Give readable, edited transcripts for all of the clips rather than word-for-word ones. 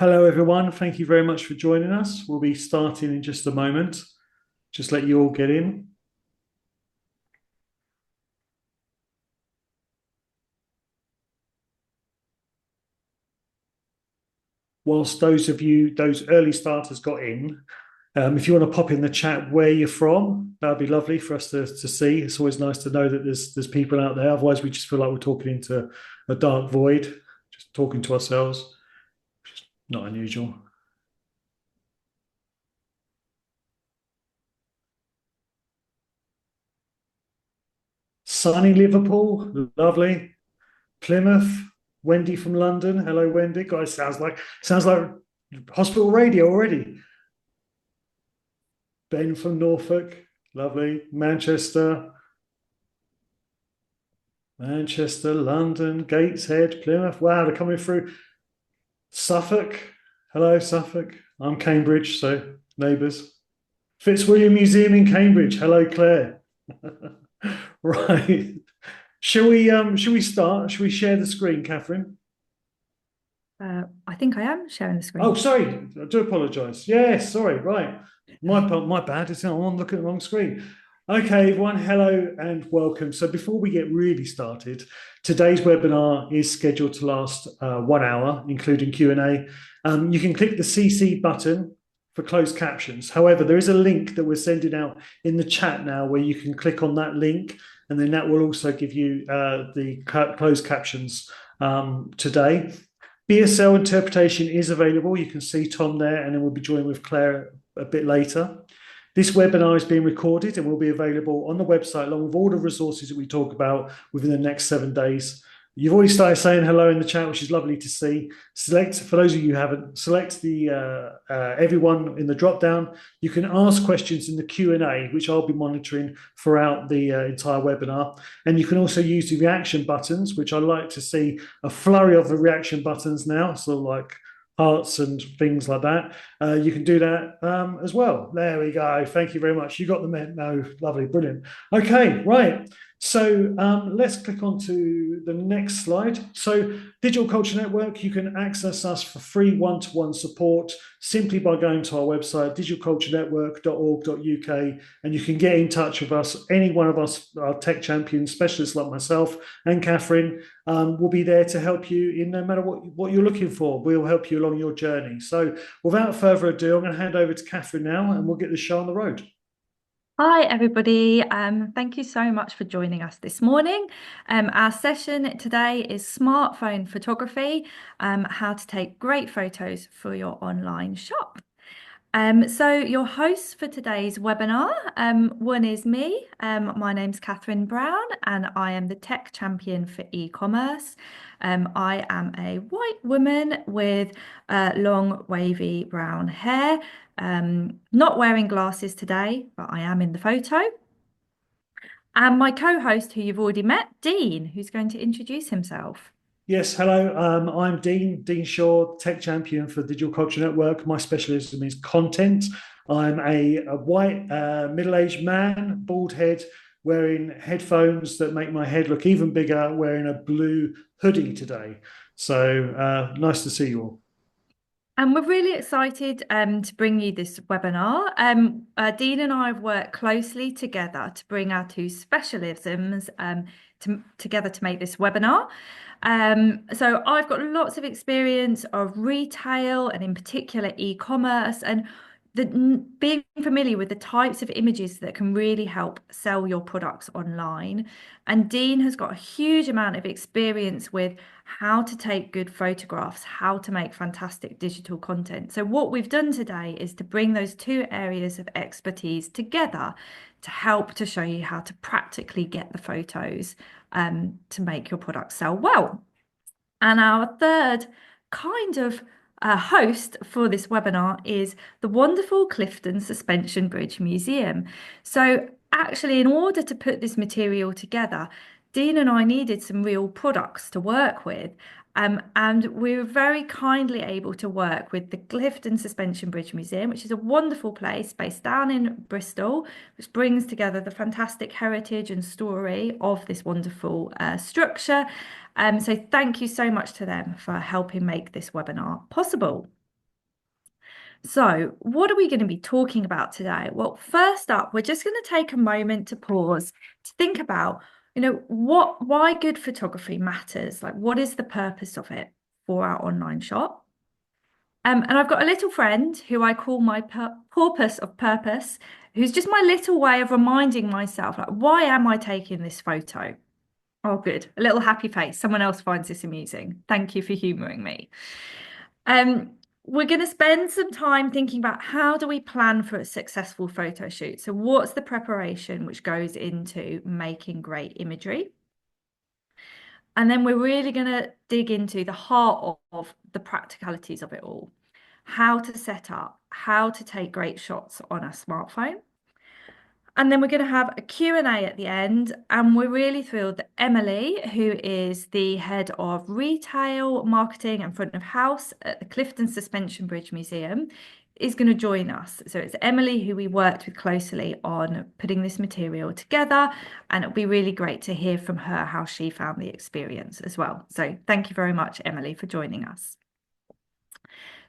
Hello, everyone. Thank you very much for joining us. We'll be starting in just a moment. Just let you all get in. Whilst those early starters got in, if you want to pop in the chat where you're from, that'd be lovely for us to see. It's always nice to know that there's people out there. Otherwise, we just feel like we're talking into a dark void, just talking to ourselves, which is not unusual. Sunny Liverpool, lovely. Plymouth, Wendy from London. Hello, Wendy. Guys, sounds like hospital radio already. Ben from Norfolk, lovely. Manchester, London, Gateshead, Plymouth. Wow, they're coming through. Suffolk, hello, Suffolk. I'm Cambridge, so neighbours. Fitzwilliam Museum in Cambridge. Hello, Claire. Right. Shall we start? Shall we share the screen, Catherine? I think I am sharing the Oh, screen. sorry. I do apologise. Yes, sorry. Right. My bad. I'm looking at the wrong screen. Okay, everyone. Hello and welcome. So before we get really started, today's webinar is scheduled to last 1 hour, including Q&A. You can click the CC button for closed captions. However, there is a link that we're sending out in the chat now where you can click on that link, and then that will also give you the closed captions today. BSL interpretation is available. You can see Tom there, and then we'll be joined with Claire a bit later. This webinar is being recorded and will be available on the website along with all the resources that we talk about within the next 7 days. You've already started saying hello in the chat, which is lovely to see. Select, for those of you who haven't, select the everyone in the drop down. You can ask questions in the Q&A, which I'll be monitoring throughout the entire webinar. And you can also use the reaction buttons, which I like to see a flurry of the reaction buttons now, sort of like hearts and things like that. You can do that as well. There we go. Thank you very much. You got the memo. Lovely, brilliant. Okay, right. So let's click on to the next slide. So Digital Culture Network, you can access us for free one-to-one support simply by going to our website, digitalculturenetwork.org.uk, and you can get in touch with us. Any one of us, our tech champions, specialists like myself and Catherine, will be there to help you in no matter what you're looking for. We'll help you along your journey. So without further ado, I'm going to hand over to Catherine now, and we'll get the show on the road. Hi, everybody. Thank you so much for joining us this morning. Our session today is smartphone photography, how to take great photos for your online shop. So your hosts for today's webinar, one is me. My name's Katherine Brown, and I am the tech champion for e-commerce. I am a white woman with long, wavy brown hair. Not wearing glasses today, but I am in the photo. And my co-host, who you've already met, Dean, who's going to introduce himself. Yes, hello. I'm Dean Shaw, tech champion for Digital Culture Network. My specialism is content. I'm a white middle-aged man, bald head, wearing headphones that make my head look even bigger, wearing a blue hoodie today. So nice to see you all. And we're really excited to bring you this webinar. Dean and I have worked closely together to bring our two specialisms together to make this webinar. So I've got lots of experience of retail and in particular e-commerce, and being familiar with the types of images that can really help sell your products online. And Dean has got a huge amount of experience with how to take good photographs, how to make fantastic digital content. So what we've done today is to bring those two areas of expertise together to help to show you how to practically get the photos to make your product sell well. And our third kind of host for this webinar is the wonderful Clifton Suspension Bridge Museum. So actually, in order to put this material together, Dean and I needed some real products to work with. And we were very kindly able to work with the Clifton Suspension Bridge Museum, which is a wonderful place based down in Bristol, which brings together the fantastic heritage and story of this wonderful structure. So thank you so much to them for helping make this webinar possible. So, what are we going to be talking about today? Well, first up, we're just going to take a moment to pause to think about, why good photography matters. Like, what is the purpose of it for our online shop? And I've got a little friend who I call my porpoise of purpose, who's just my little way of reminding myself, like, why am I taking this photo? Oh, good. A little happy face. Someone else finds this amusing. Thank you for humoring me. Um, we're going to spend some time thinking about how do we plan for a successful photo shoot? So what's the preparation which goes into making great imagery? And then we're really going to dig into the heart of the practicalities of it all. How to set up, how to take great shots on a smartphone. And then we're going to have a Q&A at the end. And we're really thrilled that Emily, who is the head of retail, marketing and front of house at the Clifton Suspension Bridge Museum, is going to join us. So it's Emily who we worked with closely on putting this material together. And it'll be really great to hear from her how she found the experience as well. So thank you very much, Emily, for joining us.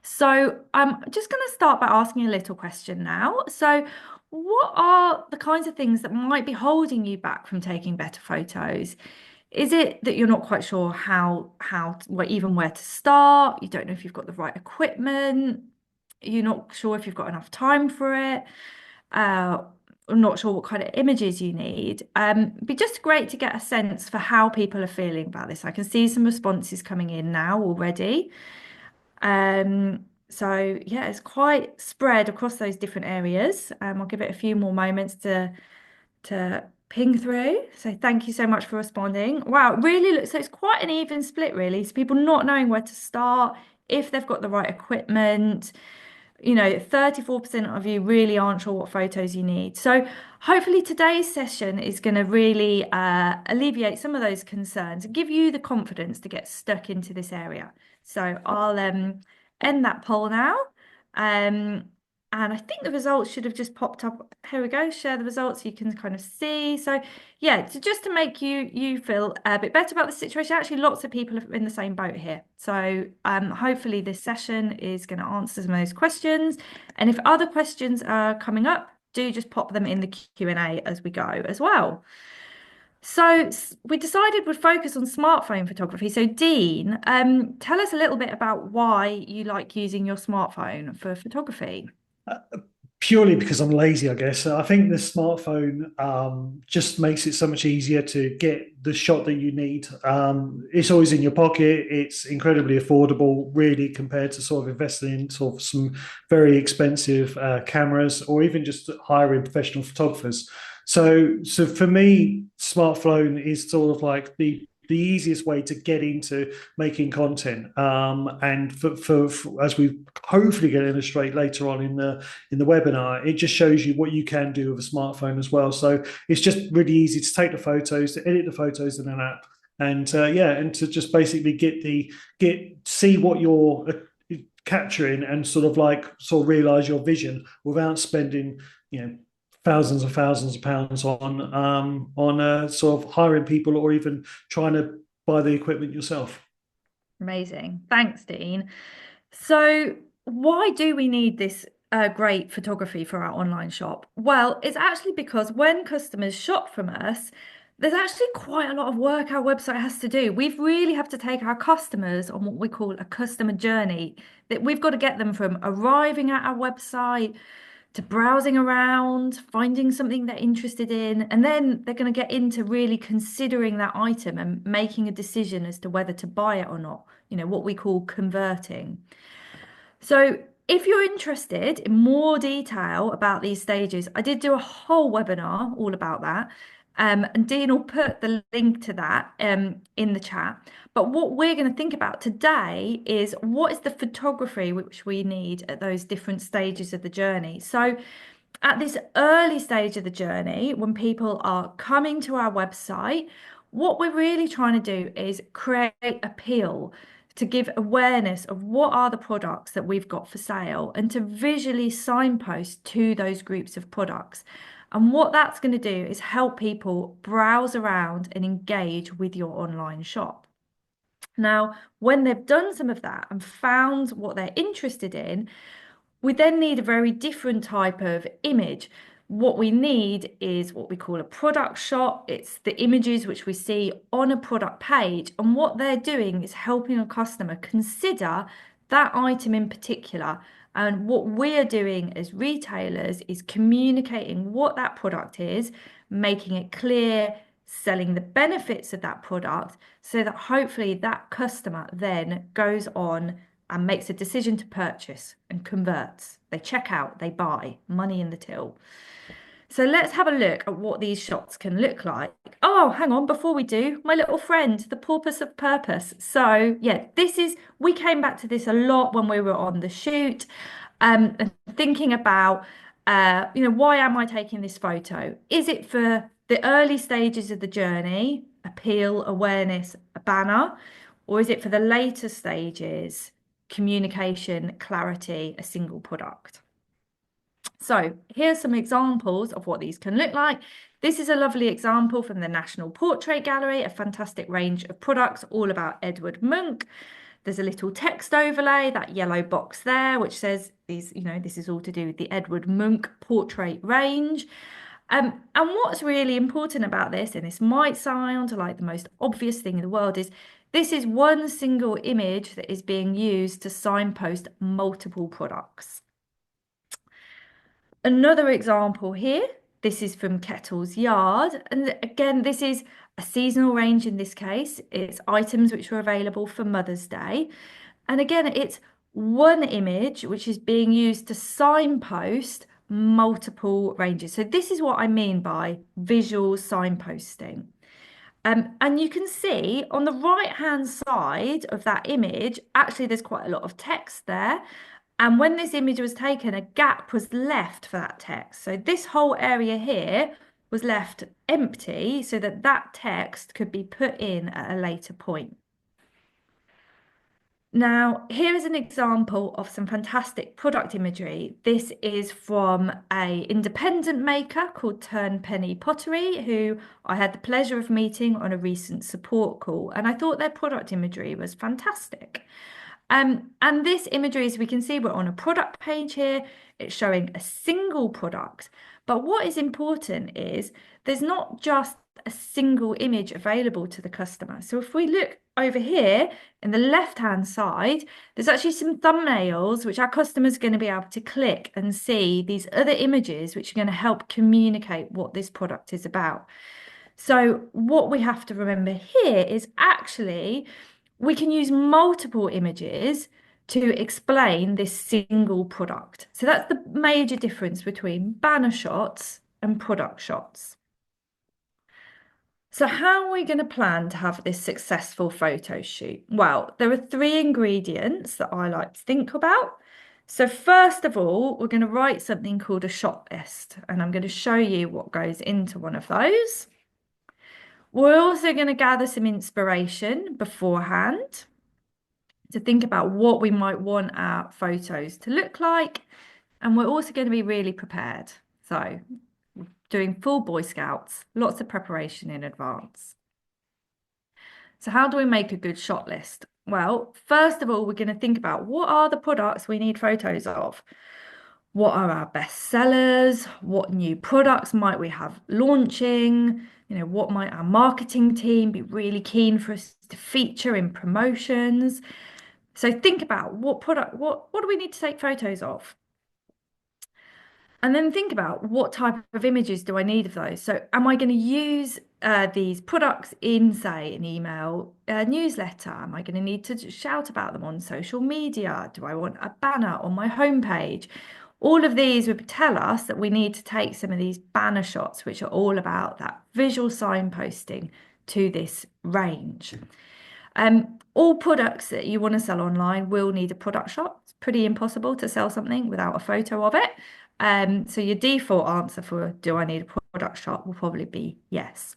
So I'm just going to start by asking a little question now. So what are the kinds of things that might be holding you back from taking better photos? Is it that you're not quite sure even where to start? You don't know if you've got the right equipment. You're not sure if you've got enough time for it. I'm not sure what kind of images you need. It'd be just great to get a sense for how people are feeling about this. I can see some responses coming in now already. So yeah, it's quite spread across those different areas. I'll give it a few more moments to ping through. So thank you so much for responding. Wow, it really looks so it's quite an even split, really. So people not knowing where to start, if they've got the right equipment. 34% of you really aren't sure what photos you need. So hopefully today's session is going to really alleviate some of those concerns and give you the confidence to get stuck into this area. So I'll end that poll now. And I think the results should have just popped up. Here we go, share the results so you can kind of see. So yeah, just to make you feel a bit better about the situation. Actually, lots of people are in the same boat here. So hopefully this session is going to answer some of those questions. And if other questions are coming up, do just pop them in the Q&A as we go as well. So we decided we'd focus on smartphone photography. So Dean, tell us a little bit about why you like using your smartphone for photography. Purely because I'm lazy, I guess. I think the smartphone just makes it so much easier to get the shot that you need. It's always in your pocket. It's incredibly affordable, really, compared to sort of investing in sort of some very expensive cameras or even just hiring professional photographers. So for me, smartphone is sort of like the easiest way to get into making content. And for as we hopefully going to illustrate later on in the webinar, it just shows you what you can do with a smartphone as well. So it's just really easy to take the photos, to edit the photos in an app, and and to just basically see what you're capturing and sort of realize your vision without spending thousands and thousands of pounds on sort of hiring people or even trying to buy the equipment yourself. Amazing. Thanks, Dean. So, why do we need this great photography for our online shop? Well, it's actually because when customers shop from us, there's actually quite a lot of work our website has to do. We really have to take our customers on what we call a customer journey. That we've got to get them from arriving at our website to browsing around, finding something they're interested in, and then they're going to get into really considering that item and making a decision as to whether to buy it or not, what we call converting. So if you're interested in more detail about these stages, I did do a whole webinar all about that. And Dean will put the link to that in the chat. But what we're going to think about today is what is the photography which we need at those different stages of the journey. So at this early stage of the journey, when people are coming to our website, what we're really trying to do is create appeal to give awareness of what are the products that we've got for sale and to visually signpost to those groups of products. And what that's going to do is help people browse around and engage with your online shop. Now, when they've done some of that and found what they're interested in, We then need a very different type of image. What we need is what we call a product shot. It's the images which we see on a product page. And what they're doing is helping a customer consider that item in particular. And what we're doing as retailers is communicating what that product is, making it clear, selling the benefits of that product so that hopefully that customer then goes on and makes a decision to purchase and converts. They check out, they buy, money in the till. So let's have a look at what these shots can look like. Oh, hang on, before we do, my little friend, the porpoise of purpose. So yeah, we came back to this a lot when we were on the shoot, and thinking about, why am I taking this photo? Is it for the early stages of the journey, appeal, awareness, a banner, or is it for the later stages, communication, clarity, a single product? So here's some examples of what these can look like. This is a lovely example from the National Portrait Gallery, a fantastic range of products all about Edward Munch. There's a little text overlay, that yellow box there, which says this is all to do with the Edward Munch portrait range. And what's really important about this, and this might sound like the most obvious thing in the world, is this is one single image that is being used to signpost multiple products. Another example here, this is from Kettle's Yard. And again, this is a seasonal range in this case. It's items which are available for Mother's Day. And again, it's one image which is being used to signpost multiple ranges. So this is what I mean by visual signposting. And you can see on the right-hand side of that image, actually, there's quite a lot of text there. And when this image was taken, a gap was left for that text. So this whole area here was left empty so that that text could be put in at a later point. Now, here is an example of some fantastic product imagery. This is from an independent maker called Turnpenny Pottery, who I had the pleasure of meeting on a recent support call, and I thought their product imagery was fantastic. And this imagery, as we can see, we're on a product page here. It's showing a single product. But what is important is there's not just a single image available to the customer. So if we look over here in the left-hand side, there's actually some thumbnails which our customers are going to be able to click and see these other images which are going to help communicate what this product is about. So what we have to remember here is actually we can use multiple images to explain this single product. So that's the major difference between banner shots and product shots. So how are we going to plan to have this successful photo shoot? Well, there are 3 ingredients that I like to think about. So first of all, we're going to write something called a shot list, and I'm going to show you what goes into one of those. We're also going to gather some inspiration beforehand to think about what we might want our photos to look like. And we're also going to be really prepared. So doing full Boy Scouts, lots of preparation in advance. So how do we make a good shot list? Well, first of all, we're going to think about what are the products we need photos of? What are our best sellers? What new products might we have launching? What might our marketing team be really keen for us to feature in promotions? So think about what do we need to take photos of? And then think about what type of images do I need of those? So am I going to use these products in, say, an email newsletter? Am I going to need to shout about them on social media? Do I want a banner on my homepage? All of these would tell us that we need to take some of these banner shots, which are all about that visual signposting to this range. All products that you want to sell online will need a product shot. It's pretty impossible to sell something without a photo of it. So your default answer for do I need a product shot will probably be yes.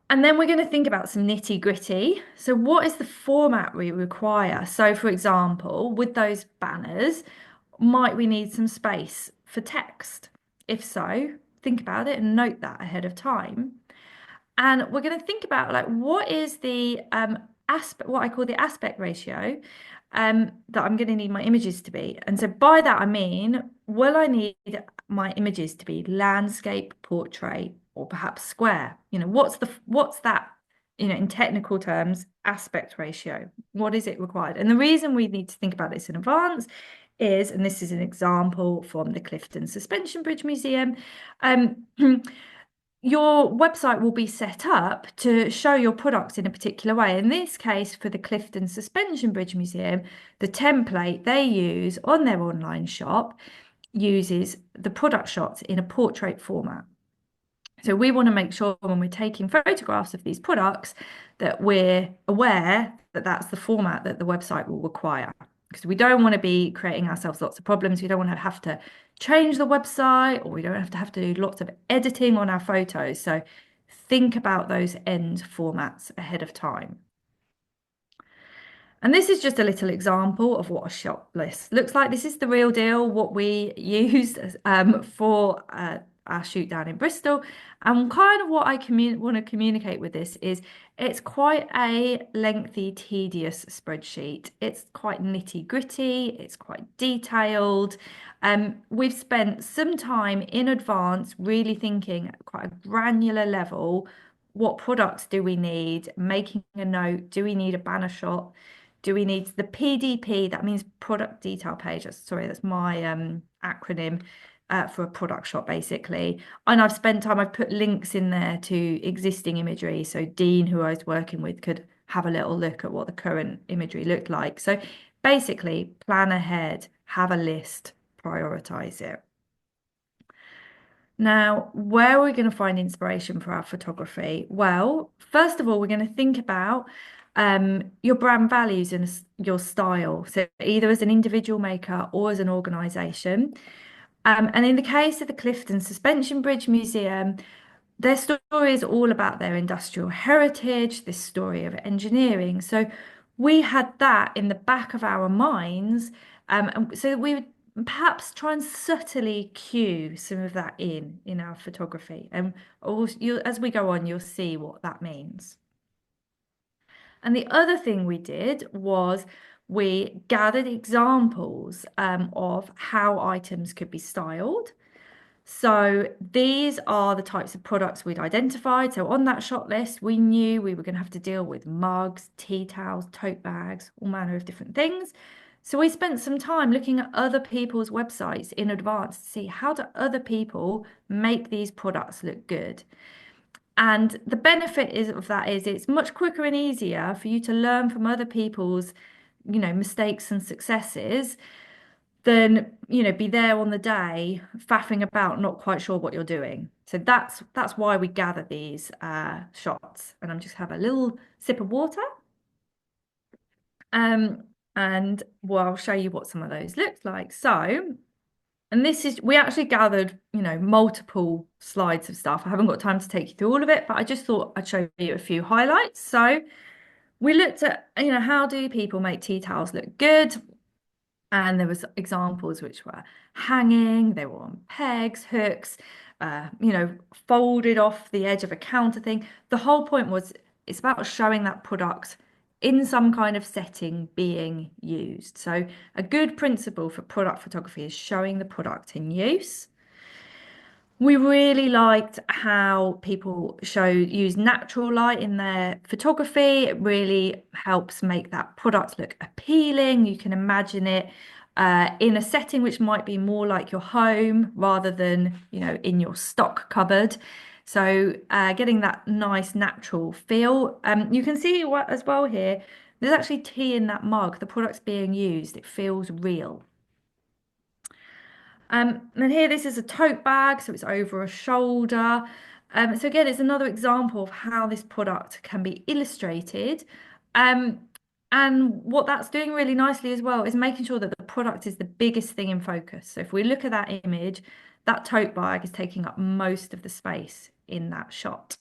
And then we're going to think about some nitty gritty. So what is the format we require? So for example, with those banners, might we need some space for text? If so, think about it and note that ahead of time. And we're going to think about what is the what I call the aspect ratio. that I'm going to need my images to be. And so by that, I mean, will I need my images to be landscape, portrait, or perhaps square? What's that, in technical terms, aspect ratio? What is it required? And the reason we need to think about this in advance is, and this is an example from the Clifton Suspension Bridge Museum, your website will be set up to show your products in a particular way. In this case, for the Clifton Suspension Bridge Museum, the template they use on their online shop uses the product shots in a portrait format. So we want to make sure when we're taking photographs of these products that we're aware that that's the format that the website will require. Because we don't want to be creating ourselves lots of problems. We don't want to have to change the website, or we don't have to do lots of editing on our photos. So think about those end formats ahead of time. And this is just a little example of what a shot list looks like. This is the real deal, what we used for our shoot down in Bristol. And kind of what I want to communicate with this is it's quite a lengthy, tedious spreadsheet. It's quite nitty gritty, it's quite detailed. We've spent some time in advance really thinking at quite a granular level, what products do we need, making a note, do we need a banner shot? Do we need the PDP? That means product detail page. That's my acronym for a product shot, basically. And I've put links in there to existing imagery. So Dean, who I was working with, could have a little look at what the current imagery looked like. So basically, plan ahead, have a list, prioritize it. Now, where are we going to find inspiration for our photography? Well, first of all, we're going to think about your brand values and your style. So either as an individual maker or as an organisation. And in the case of the Clifton Suspension Bridge Museum, their story is all about their industrial heritage, this story of engineering. So we had that in the back of our minds. And so we would perhaps try and subtly cue some of that in our photography. And as we go on, you'll see what that means. And the other thing we did was we gathered examples of how items could be styled. So these are the types of products we'd identified. So on that shot list, we knew we were going to have to deal with mugs, tea towels, tote bags, all manner of different things. So we spent some time looking at other people's websites in advance to see how do other people make these products look good. And the benefit of that is it's much quicker and easier for you to learn from other people's, mistakes and successes than, be there on the day faffing about, not quite sure what you're doing. So that's why we gather these shots. And I'm just have a little sip of water. And I'll show you what some of those look like. So, and we actually gathered, multiple slides of stuff. I haven't got time to take you through all of it, but I just thought I'd show you a few highlights. So we looked at, how do people make tea towels look good? And there was examples which were hanging, they were on pegs, hooks, folded off the edge of a counter thing. The whole point was it's about showing that product in some kind of setting being used. So a good principle for product photography is showing the product in use. We really liked how people use natural light in their photography. It really helps make that product look appealing. You can imagine it in a setting which might be more like your home rather than, in your stock cupboard. So getting that nice natural feel. You can see as well here, there's actually tea in that mug. The product's being used. It feels real. And here, this is a tote bag, so it's over a shoulder. So again, it's another example of how this product can be illustrated. And what that's doing really nicely as well is making sure that the product is the biggest thing in focus. So if we look at that image, that tote bag is taking up most of the space in that shot.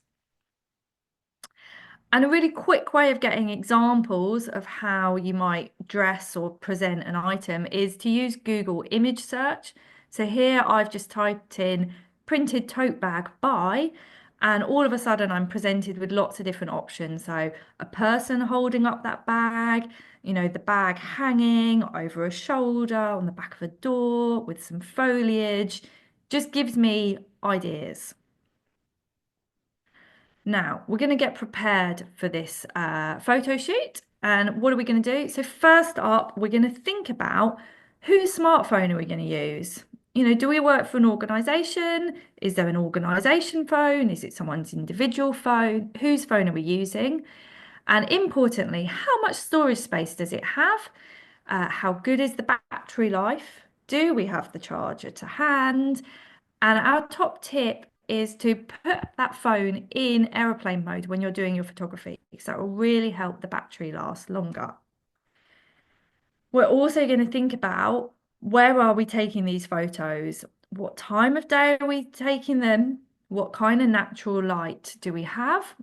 And a really quick way of getting examples of how you might dress or present an item is to use Google image search. So here I've just typed in printed tote bag by, And all of a sudden, I'm presented with lots of different options. So, a person holding up that bag, the bag hanging over a shoulder on the back of a door with some foliage, just gives me ideas. Now, we're going to get prepared for this photo shoot. And what are we going to do? So, first up, we're going to think about whose smartphone are we going to use? Do we work for an organization? Is there an organization phone? Is it someone's individual phone? Whose phone are we using? And importantly, how much storage space does it have? How good is the battery life? Do we have the charger to hand? And our top tip is to put that phone in aeroplane mode when you're doing your photography. So it will really help the battery last longer. We're also going to think about, where are we taking these photos? What time of day are we taking them? What kind of natural light do we have?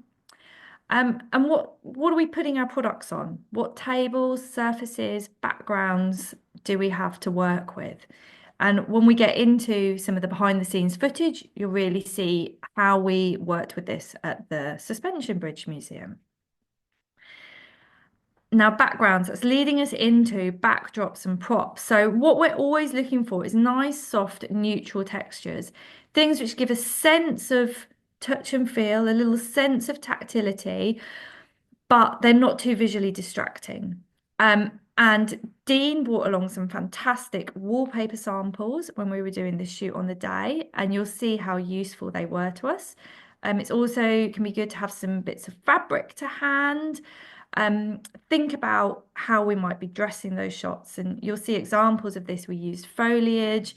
And what are we putting our products on? What tables, surfaces, backgrounds do we have to work with? And when we get into some of the behind the scenes footage, you'll really see how we worked with this at the Suspension Bridge Museum. Now, backgrounds, that's leading us into backdrops and props. So what we're always looking for is nice, soft, neutral textures, things which give a sense of touch and feel, a little sense of tactility, but they're not too visually distracting. And Dean brought along some fantastic wallpaper samples when we were doing this shoot on the day, and you'll see how useful they were to us. It's also can be good to have some bits of fabric to hand. Think about how we might be dressing those shots, and you'll see examples of this. We used foliage.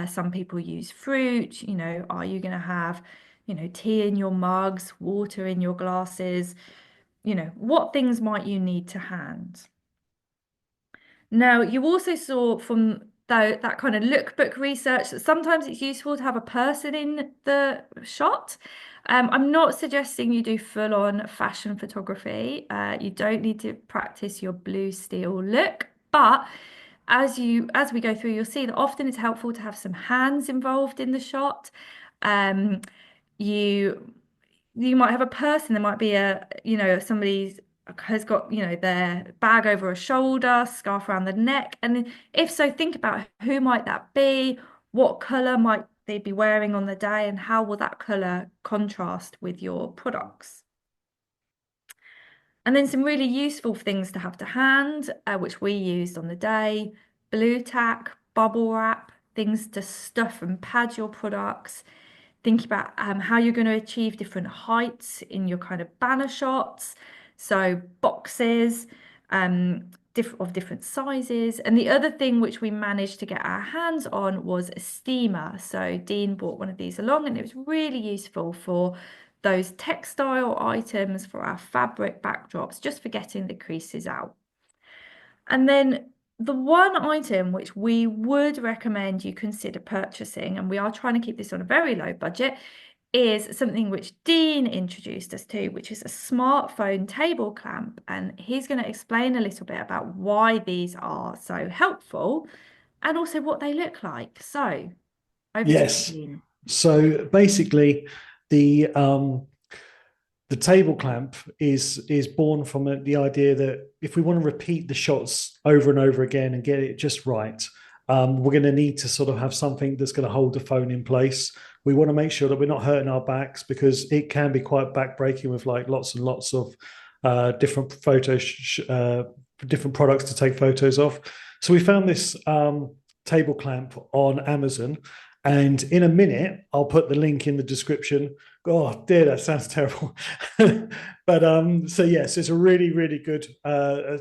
Some people use fruit. Are you going to have, tea in your mugs, water in your glasses? What things might you need to hand? Now, you also saw from that kind of lookbook research that sometimes it's useful to have a person in the shot. I'm not suggesting you do full-on fashion photography. You don't need to practice your blue steel look, but as we go through, you'll see that often it's helpful to have some hands involved in the shot. You you might have a person, there might be somebody has got, their bag over a shoulder, scarf around the neck. And if so, think about who might that be? What color might they be wearing on the day? And how will that color contrast with your products? And then some really useful things to have to hand, which we used on the day: blue tack, bubble wrap, things to stuff and pad your products. Think about how you're going to achieve different heights in your kind of banner shots. So boxes of different sizes. And the other thing which we managed to get our hands on was a steamer. So Dean bought one of these along, and it was really useful for those textile items, for our fabric backdrops, just for getting the creases out. And then the one item which we would recommend you consider purchasing, and we are trying to keep this on a very low budget, is something which Dean introduced us to, which is a smartphone table clamp. And he's going to explain a little bit about why these are so helpful and also what they look like. So over to you, Yes. Dean. So basically, the the table clamp is born from the idea that if we want to repeat the shots over and over again and get it just right, we're going to need to sort of have something that's going to hold the phone in place. We want to make sure that we're not hurting our backs, because it can be quite backbreaking with like lots and lots of different different products to take photos of. So we found this table clamp on Amazon. And in a minute, I'll put the link in the description. Oh dear, that sounds terrible. But so yes, it's a really, really good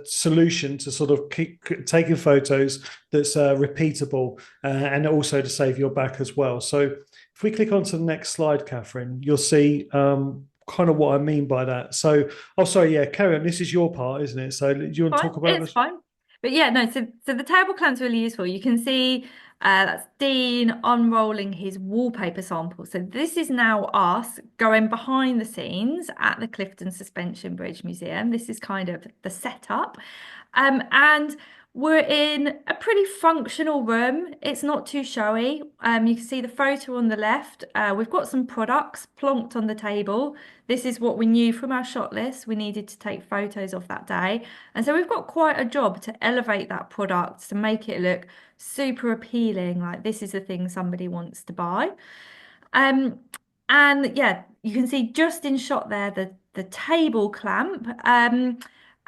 solution to sort of keep taking photos that's repeatable, and also to save your back as well. So if we click on to the next slide, Katherine, you'll see kind of what I mean by that. So, oh, sorry, yeah, carry on. This is your part, isn't it? So do you want to talk about It's this? fine. But yeah, no, so the table clamp's really useful. You can see that's Dean unrolling his wallpaper sample. So this is now us going behind the scenes at the Clifton Suspension Bridge Museum. This is kind of the setup. And We're in a pretty functional room. It's not too showy. You can see the photo on the left. We've got some products plonked on the table. This is what we knew from our shot list. We needed to take photos of that day. And so we've got quite a job to elevate that product to make it look super appealing. Like this is the thing somebody wants to buy. Um, and yeah, you can see just in shot there the table clamp.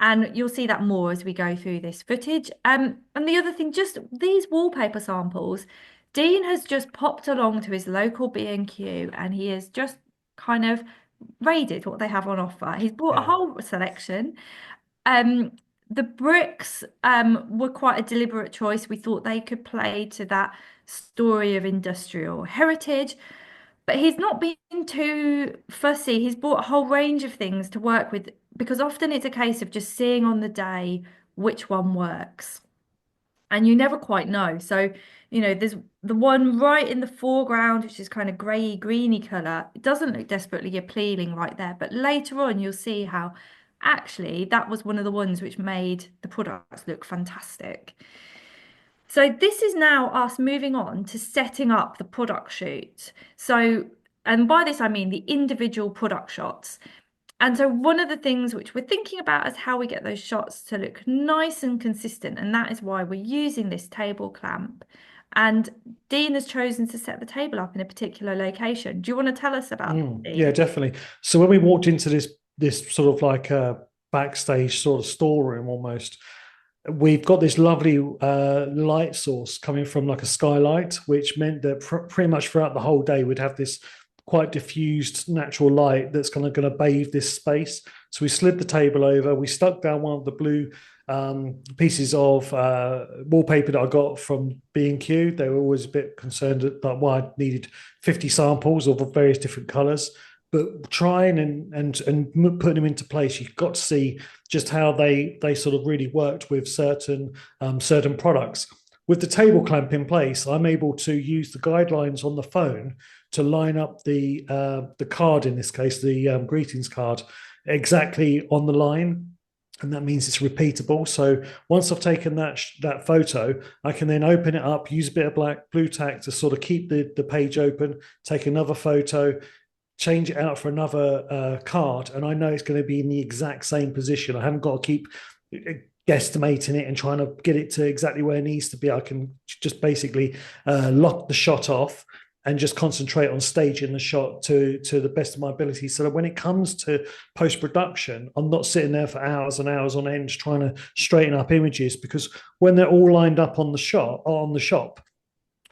And you'll see that more as we go through this footage. And the other thing, just these wallpaper samples, Dean has just popped along to his local B&Q and he has just kind of raided what they have on offer. He's bought a whole selection. Um, the bricks were quite a deliberate choice. We thought they could play to that story of industrial heritage. But he's not been too fussy. He's bought a whole range of things to work with because often it's a case of just seeing on the day which one works. And you never quite know. So, there's the one right in the foreground, which is kind of grey, greeny colour. It doesn't look desperately appealing right there. But later on, you'll see how actually that was one of the ones which made the products look fantastic. So this is now us moving on to setting up the product shoot. So, and by this I mean the individual product shots. And so one of the things which we're thinking about is how we get those shots to look nice and consistent. And that is why we're using this table clamp. And Dean has chosen to set the table up in a particular location. Do you want to tell us about that, Dean? Yeah, definitely. So when we walked into this sort of like a backstage sort of storeroom almost, we've got this lovely light source coming from like a skylight, which meant that pretty much throughout the whole day we'd have this quite diffused natural light that's going to bathe this space. So we slid the table over, we stuck down one of the blue pieces of wallpaper that I got from B&Q. They were always a bit concerned about why I needed 50 samples of various different colors. But trying and putting them into place, you've got to see just how they sort of really worked with certain products. With the table clamp in place, I'm able to use the guidelines on the phone to line up the card, in this case, the greetings card, exactly on the line. And that means it's repeatable. So once I've taken that photo, I can then open it up, use a bit of blue tack to sort of keep the page open, take another photo, change it out for another card, and I know it's going to be in the exact same position. I haven't got to keep guesstimating it and trying to get it to exactly where it needs to be. I can just basically lock the shot off and just concentrate on staging the shot to the best of my ability, so that when it comes to post-production, I'm not sitting there for hours and hours on end trying to straighten up images, because when they're all lined up on the shop,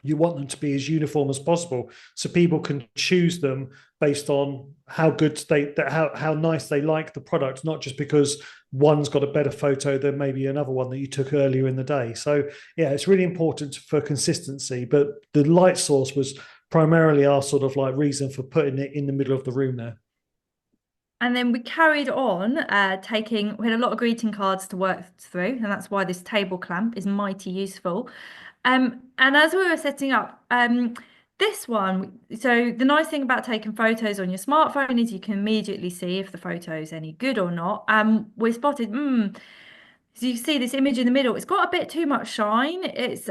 you want them to be as uniform as possible, so people can choose them based on how good how nice they like the product, not just because one's got a better photo than maybe another one that you took earlier in the day. So yeah, it's really important for consistency. But the light source was primarily our sort of like reason for putting it in the middle of the room there. And then we carried on we had a lot of greeting cards to work through, and that's why this table clamp is mighty useful. And as we were setting up this one, so the nice thing about taking photos on your smartphone is you can immediately see if the photo is any good or not. We spotted, so you see this image in the middle, it's got a bit too much shine. It's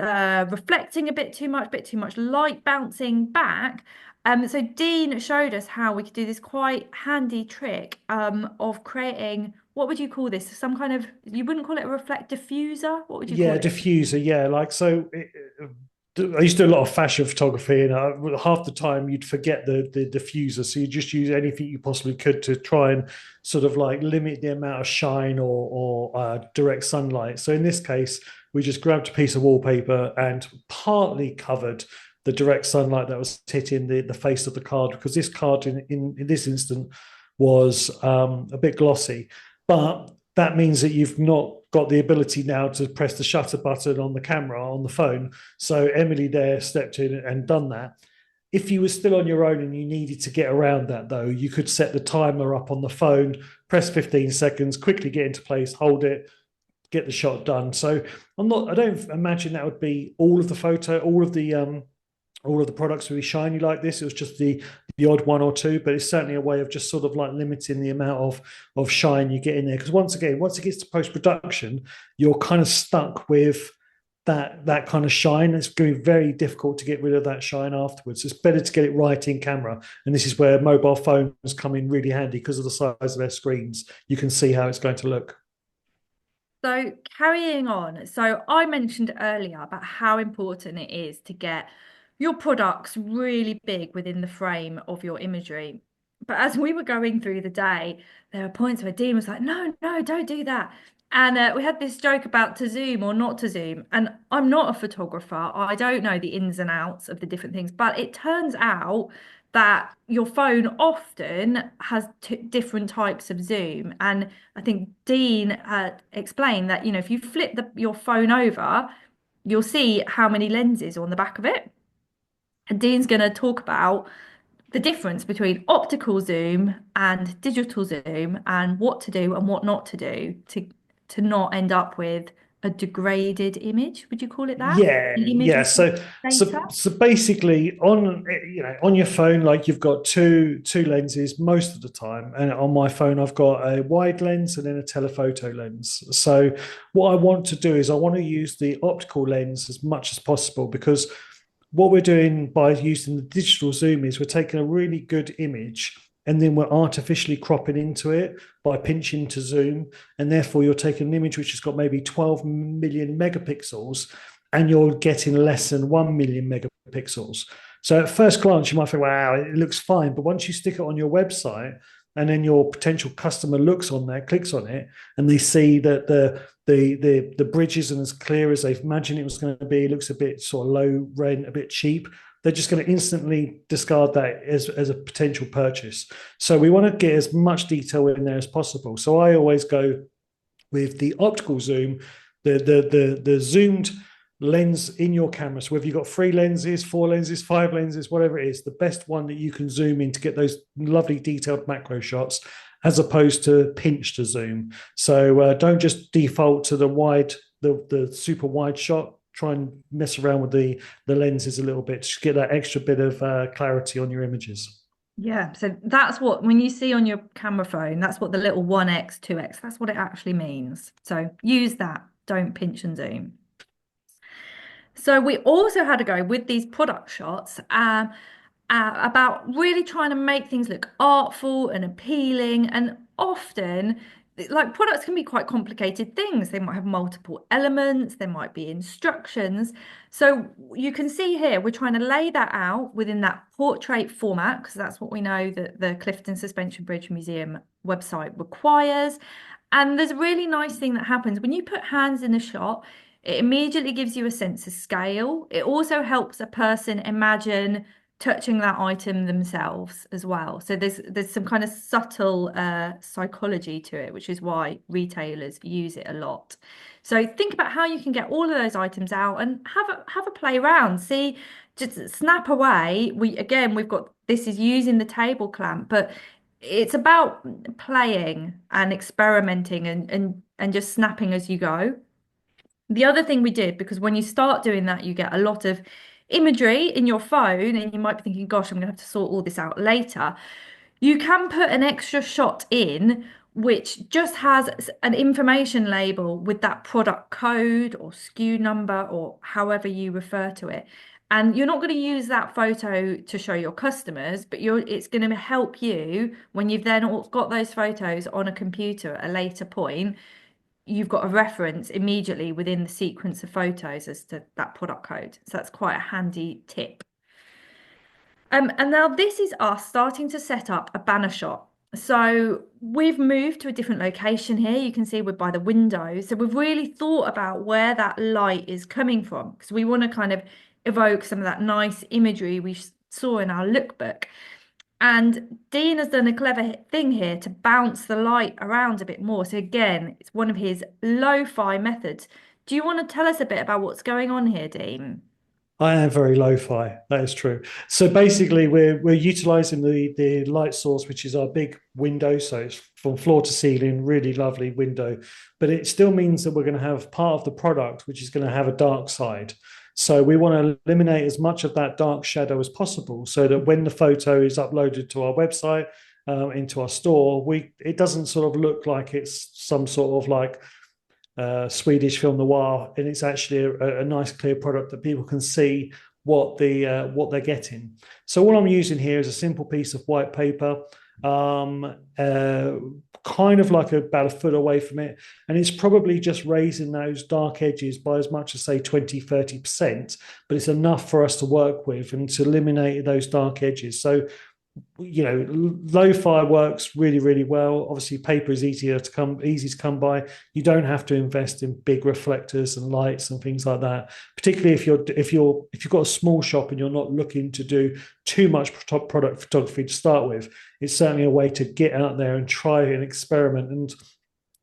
reflecting a bit too much light bouncing back. So Dean showed us how we could do this quite handy trick of creating, what would you call this? Some kind of, you wouldn't call it a reflect diffuser? What would you call it? Diffuser. Yeah, like so. I used to do a lot of fashion photography, and half the time you'd forget the diffuser, so you just use anything you possibly could to try and sort of like limit the amount of shine or direct sunlight. So in this case, we just grabbed a piece of wallpaper and partly covered the direct sunlight that was hitting the face of the card, because this card in this instant was a bit glossy. But that means that you've not got the ability now to press the shutter button on the camera on the phone. So Emily there stepped in and done that. If you were still on your own and you needed to get around that, though, you could set the timer up on the phone, press 15 seconds, quickly get into place, hold it, get the shot done. So I don't imagine that would be all of the all of the products will be shiny like this. It was just the odd one or two, but it's certainly a way of just sort of like limiting the amount of shine you get in there. Because once it gets to post production, you're kind of stuck with that kind of shine. It's going to be very difficult to get rid of that shine afterwards. It's better to get it right in camera, and this is where mobile phones come in really handy because of the size of their screens. You can see how it's going to look. So carrying on, so I mentioned earlier about how important it is to get your products really big within the frame of your imagery. But as we were going through the day, there were points where Dean was like, no, no, don't do that. And we had this joke about to zoom or not to zoom. And I'm not a photographer. I don't know the ins and outs of the different things, but it turns out that your phone often has different types of zoom. And I think Dean explained that, if you flip your phone over, you'll see how many lenses are on the back of it. And Dean's going to talk about the difference between optical zoom and digital zoom and what to do and what not to do to not end up with a degraded image. Would you call it that? Yeah, An image yeah. with So data? so basically, on your phone, like you've got two lenses most of the time, and on my phone, I've got a wide lens and then a telephoto lens. So what I want to do is I want to use the optical lens as much as possible, because what we're doing by using the digital zoom is we're taking a really good image and then we're artificially cropping into it by pinching to zoom. And therefore, you're taking an image which has got maybe 12 million megapixels and you're getting less than 1 million megapixels. So at first glance, you might think, wow, it looks fine. But once you stick it on your website and then your potential customer looks on there, clicks on it, and they see that the bridge isn't as clear as they've imagined it was going to be, it looks a bit sort of low rent, a bit cheap, they're just going to instantly discard that as a potential purchase. So we want to get as much detail in there as possible. So I always go with the optical zoom, the zoomed lens in your camera. So whether you've got 3 lenses, 4 lenses, 5 lenses, whatever it is, the best one that you can zoom in to get those lovely detailed macro shots, as opposed to pinch to zoom. So don't just default to the super wide shot. Try and mess around with the lenses a little bit to get that extra bit of clarity on your images. Yeah, so that's what, when you see on your camera phone, that's what the little 1x, 2x, that's what it actually means. So use that, don't pinch and zoom. So we also had to go with these product shots about really trying to make things look artful and appealing. And often, like, products can be quite complicated things. They might have multiple elements, there might be instructions. So you can see here, we're trying to lay that out within that portrait format, because that's what we know that the Clifton Suspension Bridge Museum website requires. And there's a really nice thing that happens when you put hands in a shot. It immediately gives you a sense of scale. It also helps a person imagine touching that item themselves as well. So there's some kind of subtle psychology to it, which is why retailers use it a lot. So think about how you can get all of those items out and have a play around. See, just snap away. We've got, this is using the table clamp, but it's about playing and experimenting and just snapping as you go. The other thing we did, because when you start doing that, you get a lot of imagery in your phone, and you might be thinking, gosh, I'm going to have to sort all this out later. You can put an extra shot in, which just has an information label with that product code or SKU number or however you refer to it. And you're not going to use that photo to show your customers, but it's going to help you when you've then got those photos on a computer at a later point. You've got a reference immediately within the sequence of photos as to that product code. So that's quite a handy tip. And now this is us starting to set up a banner shot. So we've moved to a different location here. You can see we're by the window. So we've really thought about where that light is coming from, because we want to kind of evoke some of that nice imagery we saw in our lookbook. And Dean has done a clever thing here to bounce the light around a bit more. So again, it's one of his lo-fi methods. Do you want to tell us a bit about what's going on here, Dean? I am very lo-fi. That is true. So basically, we're utilizing the light source, which is our big window. So it's from floor to ceiling, really lovely window. But it still means that we're going to have part of the product, which is going to have a dark side. So we want to eliminate as much of that dark shadow as possible so that when the photo is uploaded to our website, into our store, it doesn't sort of look like it's some sort of like Swedish film noir, and it's actually a nice clear product that people can see what they're getting. So all I'm using here is a simple piece of white paper, kind of like about a foot away from it, and it's probably just raising those dark edges by as much as say 20-30%, but it's enough for us to work with and to eliminate those dark edges. So lo-fi works really, really well. Obviously, paper is easy to come by. You don't have to invest in big reflectors and lights and things like that. Particularly if you've got a small shop and you're not looking to do too much product photography to start with. It's certainly a way to get out there and try and experiment. And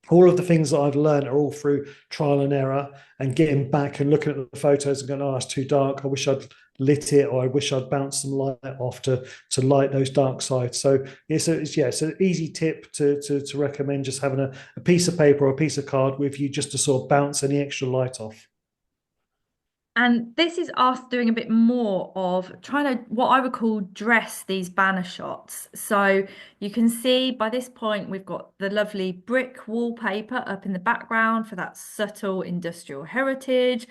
all of the things that I've learned are all through trial and error and getting back and looking at the photos and going, oh, it's too dark. I wish I'd lit it, or I wish I'd bounced some light off to light those dark sides. So it's an easy tip to recommend, just having a piece of paper or a piece of card with you just to sort of bounce any extra light off. And this is us doing a bit more of trying to, what I would call, dress these banner shots. So you can see by this point, we've got the lovely brick wallpaper up in the background for that subtle industrial heritage.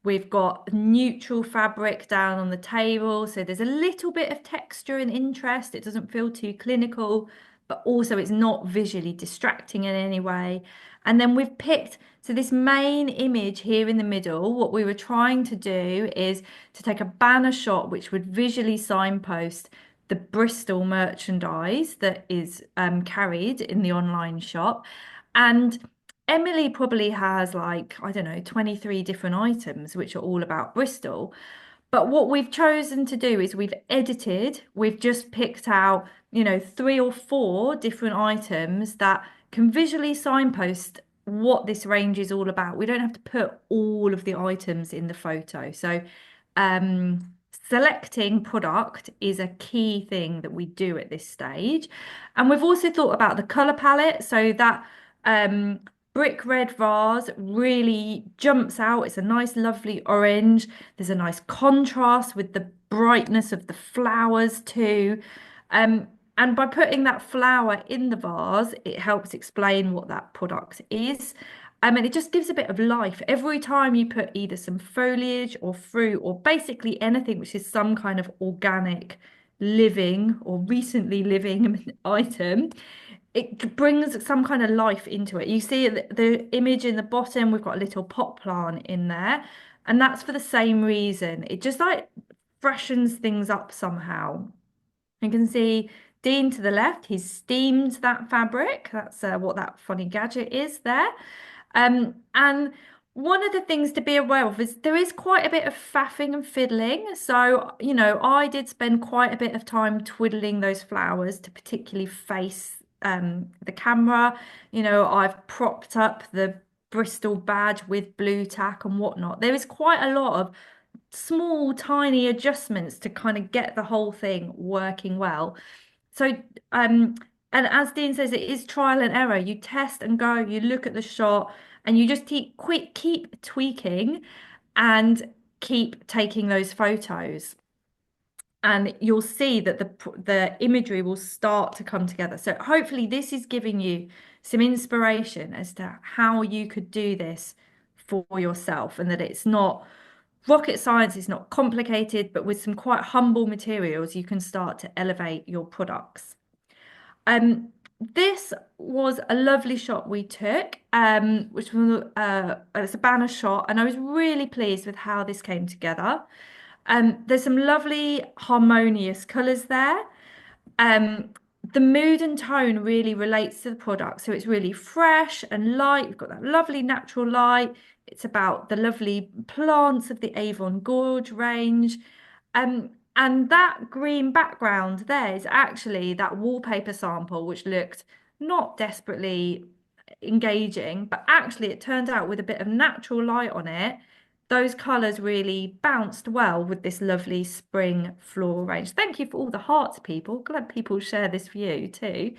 We've got neutral fabric down on the table. So there's a little bit of texture and interest. It doesn't feel too clinical, but also it's not visually distracting in any way. And then we've picked, so this main image here in the middle, what we were trying to do is to take a banner shot which would visually signpost the Bristol merchandise that is carried in the online shop. And Emily probably has like, I don't know, 23 different items which are all about Bristol. But what we've chosen to do is we've just picked out, 3 or 4 different items that can visually signpost what this range is all about. We don't have to put all of the items in the photo. So, selecting product is a key thing that we do at this stage. And we've also thought about the color palette. So that brick red vase really jumps out. It's a nice, lovely orange. There's a nice contrast with the brightness of the flowers too. And by putting that flower in the vase, it helps explain what that product is. And it just gives a bit of life. Every time you put either some foliage or fruit or basically anything which is some kind of organic living or recently living item, it brings some kind of life into it. You see the image in the bottom, we've got a little pot plant in there, and that's for the same reason. It just like freshens things up somehow. You can see Dean to the left, he's steamed that fabric. That's what that funny gadget is there. And one of the things to be aware of is there is quite a bit of faffing and fiddling. So, I did spend quite a bit of time twiddling those flowers to particularly face the camera. I've propped up the Bristol badge with blue tack and whatnot. There is quite a lot of small, tiny adjustments to kind of get the whole thing working well. So, and as Dean says, it is trial and error. You test and go, you look at the shot, and you just keep tweaking and keep taking those photos. And you'll see that the imagery will start to come together. So hopefully this is giving you some inspiration as to how you could do this for yourself, and that it's not rocket science, it's not complicated, but with some quite humble materials, you can start to elevate your products. This was a lovely shot we took, which was it's a banner shot, and I was really pleased with how this came together. There's some lovely harmonious colours there. Um, the mood and tone really relates to the product, so it's really fresh and light. We've got that lovely natural light. It's about the lovely plants of the Avon Gorge range. And that green background there is actually that wallpaper sample, which looked not desperately engaging, but actually it turned out with a bit of natural light on it, those colours really bounced well with this lovely spring floral range. Thank you for all the hearts, people. Glad people share this view too.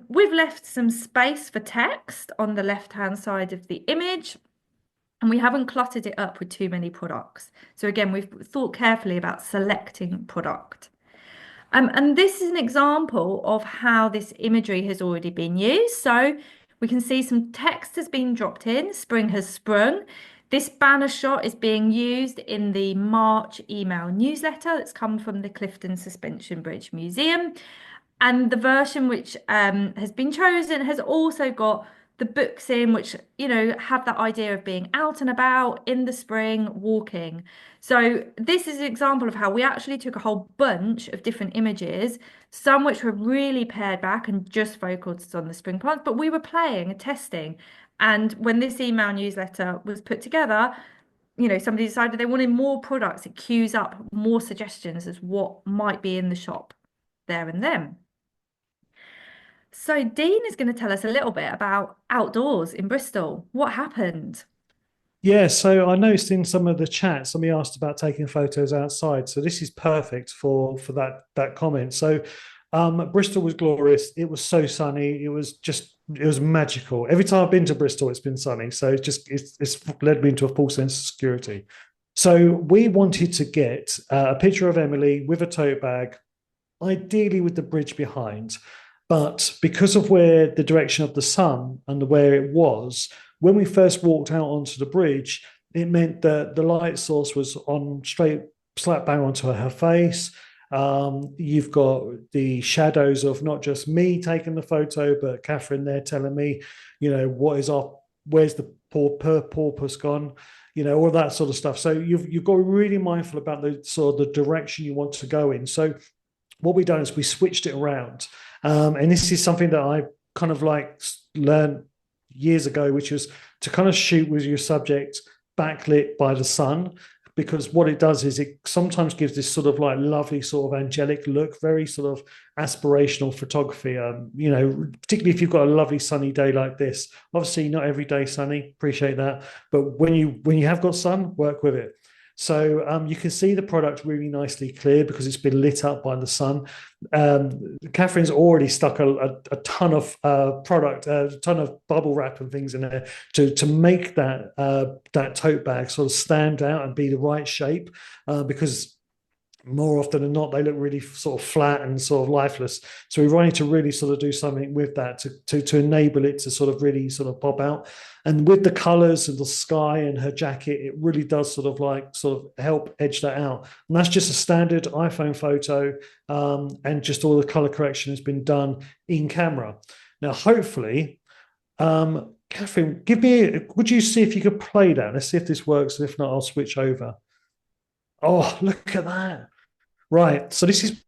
We've left some space for text on the left-hand side of the image. and we haven't cluttered it up with too many products. So again, we've thought carefully about selecting product. And this is an example of how this imagery has already been used. So we can see some text has been dropped in, spring has sprung. This banner shot is being used in the March email newsletter that's come from the Clifton Suspension Bridge Museum. And the version which has been chosen has also got the books in, which, you know, have that idea of being out and about in the spring, walking. So this is an example of how we actually took a whole bunch of different images, some which were really pared back and just focused on the spring plants, but we were playing and testing. And when this email newsletter was put together, you know, somebody decided they wanted more products. It queues up more suggestions as what might be in the shop there and then. So Dean is going to tell us a little bit about outdoors in Bristol. What happened? Yeah, so I noticed in some of the chats, somebody asked about taking photos outside. So this is perfect for that comment. So Bristol was glorious. It was so sunny. It was magical. Every time I've been to Bristol, it's been sunny. So it's led me into a full sense of security. So we wanted to get a picture of Emily with a tote bag, ideally with the bridge behind. But because of where the direction of the sun and where it was, when we first walked out onto the bridge, it meant that the light source was on straight slap bang onto her face. You've got the shadows of not just me taking the photo, but Katherine there telling me, you know, where's the porpoise gone, you know, all that sort of stuff. So you've got to be really mindful about the sort of the direction you want to go in. So what we done is we switched it around. And this is something that I kind of like learned years ago, which was to kind of shoot with your subject backlit by the sun, because what it does is it sometimes gives this sort of like lovely sort of angelic look, very sort of aspirational photography. You know, particularly if you've got a lovely sunny day like this. Obviously, not every day sunny, appreciate that, but when you have got sun, work with it. So you can see the product really nicely clear because it's been lit up by the sun. Catherine's already stuck a ton of product, a ton of bubble wrap and things in there to make that tote bag sort of stand out and be the right shape, because more often than not, they look really sort of flat and sort of lifeless. So we wanted to really sort of do something with that to enable it to sort of really sort of pop out. And with the colors and the sky and her jacket, it really does sort of help edge that out. And that's just a standard iPhone photo, and just all the color correction has been done in camera. Now, hopefully, Katherine, would you see if you could play that? Let's see if this works. And if not, I'll switch over. Oh, look at that. Right. So this is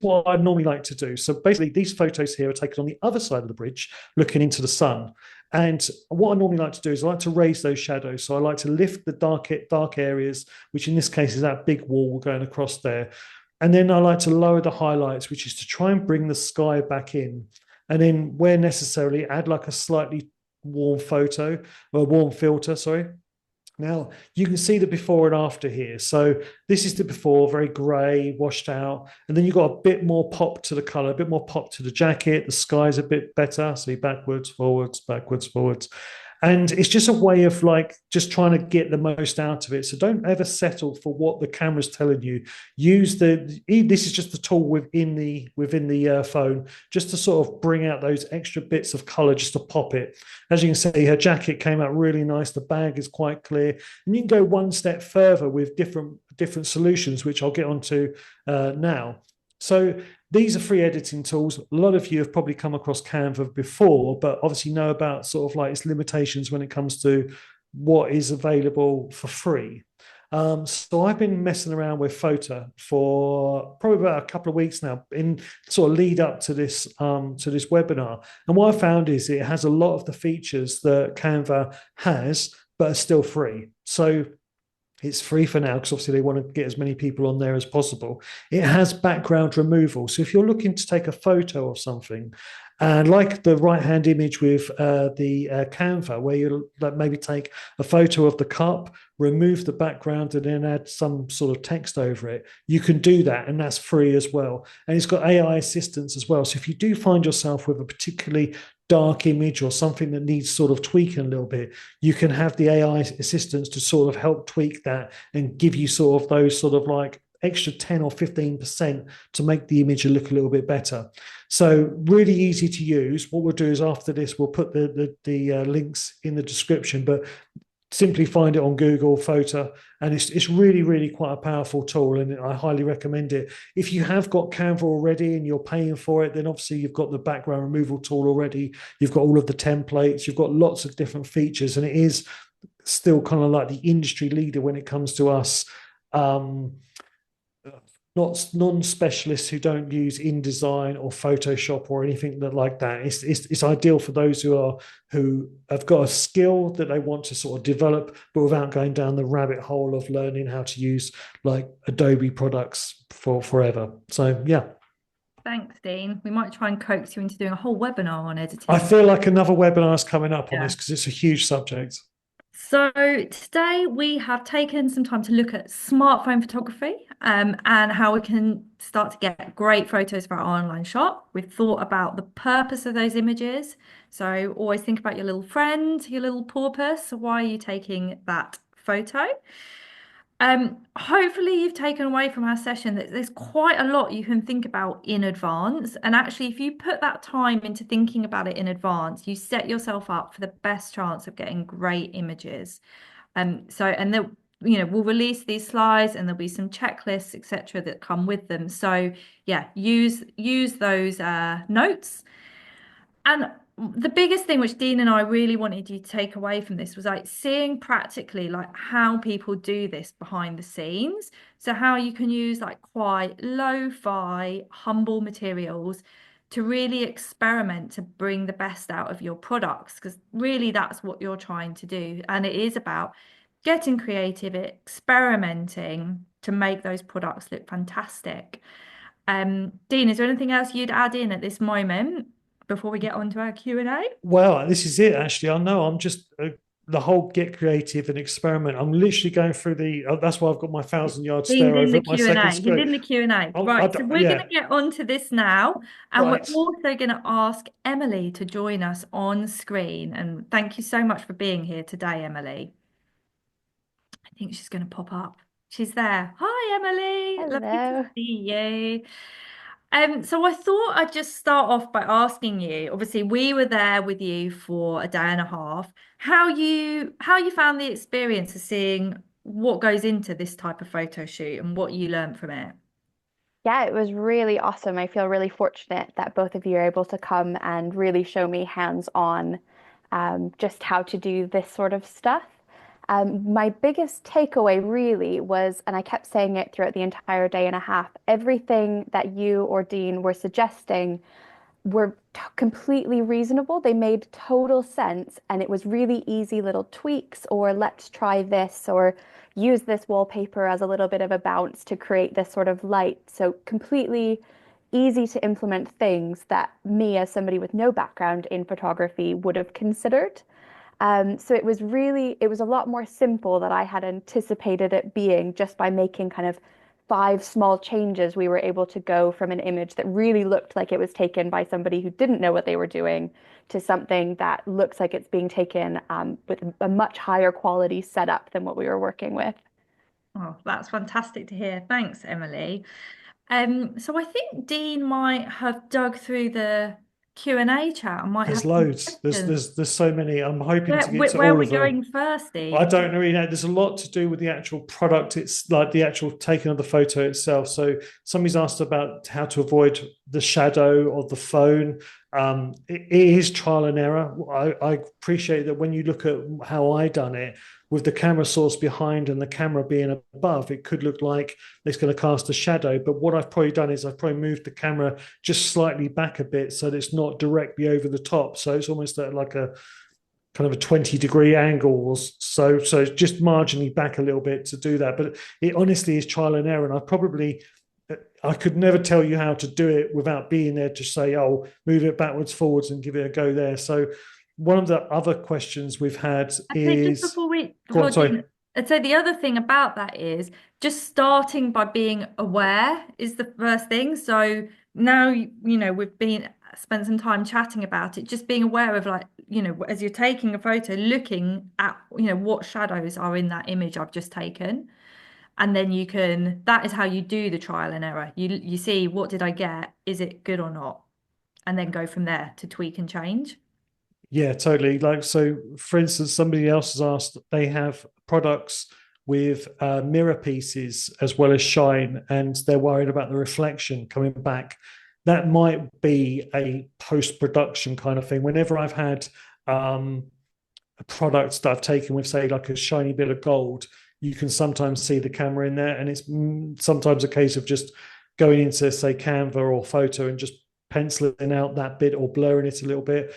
what I normally like to do. So basically, these photos here are taken on the other side of the bridge, looking into the sun. And what I normally like to do is I like to raise those shadows. So I like to lift the dark areas, which in this case is that big wall going across there. And then I like to lower the highlights, which is to try and bring the sky back in. And then where necessary, add like a slightly warm photo or warm filter, sorry. Now, you can see the before and after here. So this is the before, very grey, washed out. And then you've got a bit more pop to the colour, a bit more pop to the jacket. The sky's a bit better. See, backwards, forwards, backwards, forwards. And it's just a way of like just trying to get the most out of it. So don't ever settle for what the camera's telling you. Use this is just the tool within the phone, just to sort of bring out those extra bits of color, just to pop it. As you can see, her jacket came out really nice. The bag is quite clear, and you can go one step further with different solutions, which I'll get onto now. So these are free editing tools. A lot of you have probably come across Canva before, but obviously know about sort of like its limitations when it comes to what is available for free. So I've been messing around with Photo for probably about a couple of weeks now, in sort of lead up to this webinar. And what I found is it has a lot of the features that Canva has, but are still free. So it's free for now because obviously they want to get as many people on there as possible. It has background removal. So if you're looking to take a photo of something, and like the right-hand image with the Canva, where you like maybe take a photo of the cup, remove the background, and then add some sort of text over it, you can do that, and that's free as well. And it's got AI assistance as well. So if you do find yourself with a particularly dark image or something that needs sort of tweaking a little bit, you can have the AI assistants to sort of help tweak that and give you sort of those sort of like extra 10 or 15% to make the image look a little bit better. So really easy to use. What we'll do is after this, we'll put the links in the description, but simply find it on Google Photo, and it's really, really quite a powerful tool, and I highly recommend it. If you have got Canva already and you're paying for it, then obviously you've got the background removal tool already. You've got all of the templates. You've got lots of different features, and it is still kind of like the industry leader when it comes to us. Not non-specialists who don't use InDesign or Photoshop or anything like that. It's ideal for those who have got a skill that they want to sort of develop, but without going down the rabbit hole of learning how to use like Adobe products for forever. So yeah. Thanks, Dean. We might try and coax you into doing a whole webinar on editing. I feel like another webinar is coming up on Yeah. this because it's a huge subject. So today we have taken some time to look at smartphone photography and how we can start to get great photos for our online shop. We've thought about the purpose of those images. So always think about your little friend, your little porpoise. Why are you taking that photo? Hopefully you've taken away from our session that there's quite a lot you can think about in advance. And actually, if you put that time into thinking about it in advance, you set yourself up for the best chance of getting great images. And then, we'll release these slides and there'll be some checklists, etc., that come with them. So yeah, use those notes. And the biggest thing which Dean and I really wanted you to take away from this was like seeing practically like how people do this behind the scenes. So how you can use like quite lo-fi, humble materials to really experiment to bring the best out of your products, because really that's what you're trying to do. And it is about getting creative, experimenting to make those products look fantastic. Dean, is there anything else you'd add in at this moment before we get on to our Q&A? Well, this is it, actually. I know I'm just the whole get creative and experiment. I'm literally going through that's why I've got my 1,000 yard Dean's stare in over the at my second Q&A. He's screen. in the Q&A. I Right, so we're going yeah, to get on to this now, and we're right. also going to ask Emily to join us on screen. And thank you so much for being here today, Emily. I think she's going to pop up. She's there. Hi, Emily. Lovely to Hello. see you. So I thought I'd just start off by asking you, obviously we were there with you for a day and a half, how you found the experience of seeing what goes into this type of photo shoot and what you learned from it. Yeah, it was really awesome. I feel really fortunate that both of you are able to come and really show me hands-on just how to do this sort of stuff. My biggest takeaway really was, and I kept saying it throughout the entire day and a half, everything that you or Dean were suggesting were completely reasonable. They made total sense, and it was really easy little tweaks, or let's try this, or use this wallpaper as a little bit of a bounce to create this sort of light. So completely easy to implement things that me, as somebody with no background in photography, would have considered. So it was a lot more simple than I had anticipated it being. Just by making kind of 5 small changes, we were able to go from an image that really looked like it was taken by somebody who didn't know what they were doing to something that looks like it's being taken with a much higher quality setup than what we were working with. Oh, that's fantastic to hear. Thanks, Emily. So I think Dean might have dug through the Q&A chat and might There's have some loads. questions. There's so many. I'm hoping Where, to get where, to where are all we of them. going first, I Dean? don't really know. There's a lot to do with the actual product. It's like the actual taking of the photo itself. So somebody's asked about how to avoid the shadow of the phone. It is trial and error. I appreciate that when you look at how I done it, with the camera source behind and the camera being above, it could look like it's going to cast a shadow. But what I've probably done is I've probably moved the camera just slightly back a bit so that it's not directly over the top. So it's almost like a kind of a 20-degree angle, so just marginally back a little bit to do that. But it honestly is trial and error, and I could never tell you how to do it without being there to say, oh, move it backwards, forwards, and give it a go there. So one of the other questions we've had I'd say just is, go on, sorry. I'd say the other thing about that is just starting by being aware is the first thing. So now, we've been spent some time chatting about it, just being aware of, like, as you're taking a photo, looking at, what shadows are in that image I've just taken. And then that is how you do the trial and error. You see, what did I get? Is it good or not? And then go from there to tweak and change. Yeah, totally. Like, so for instance, somebody else has asked, they have products with mirror pieces as well as shine, and they're worried about the reflection coming back. That might be a post-production kind of thing. Whenever I've had products that I've taken with, say, like a shiny bit of gold, you can sometimes see the camera in there, and it's sometimes a case of just going into, say, Canva or Photo and just penciling out that bit or blurring it a little bit.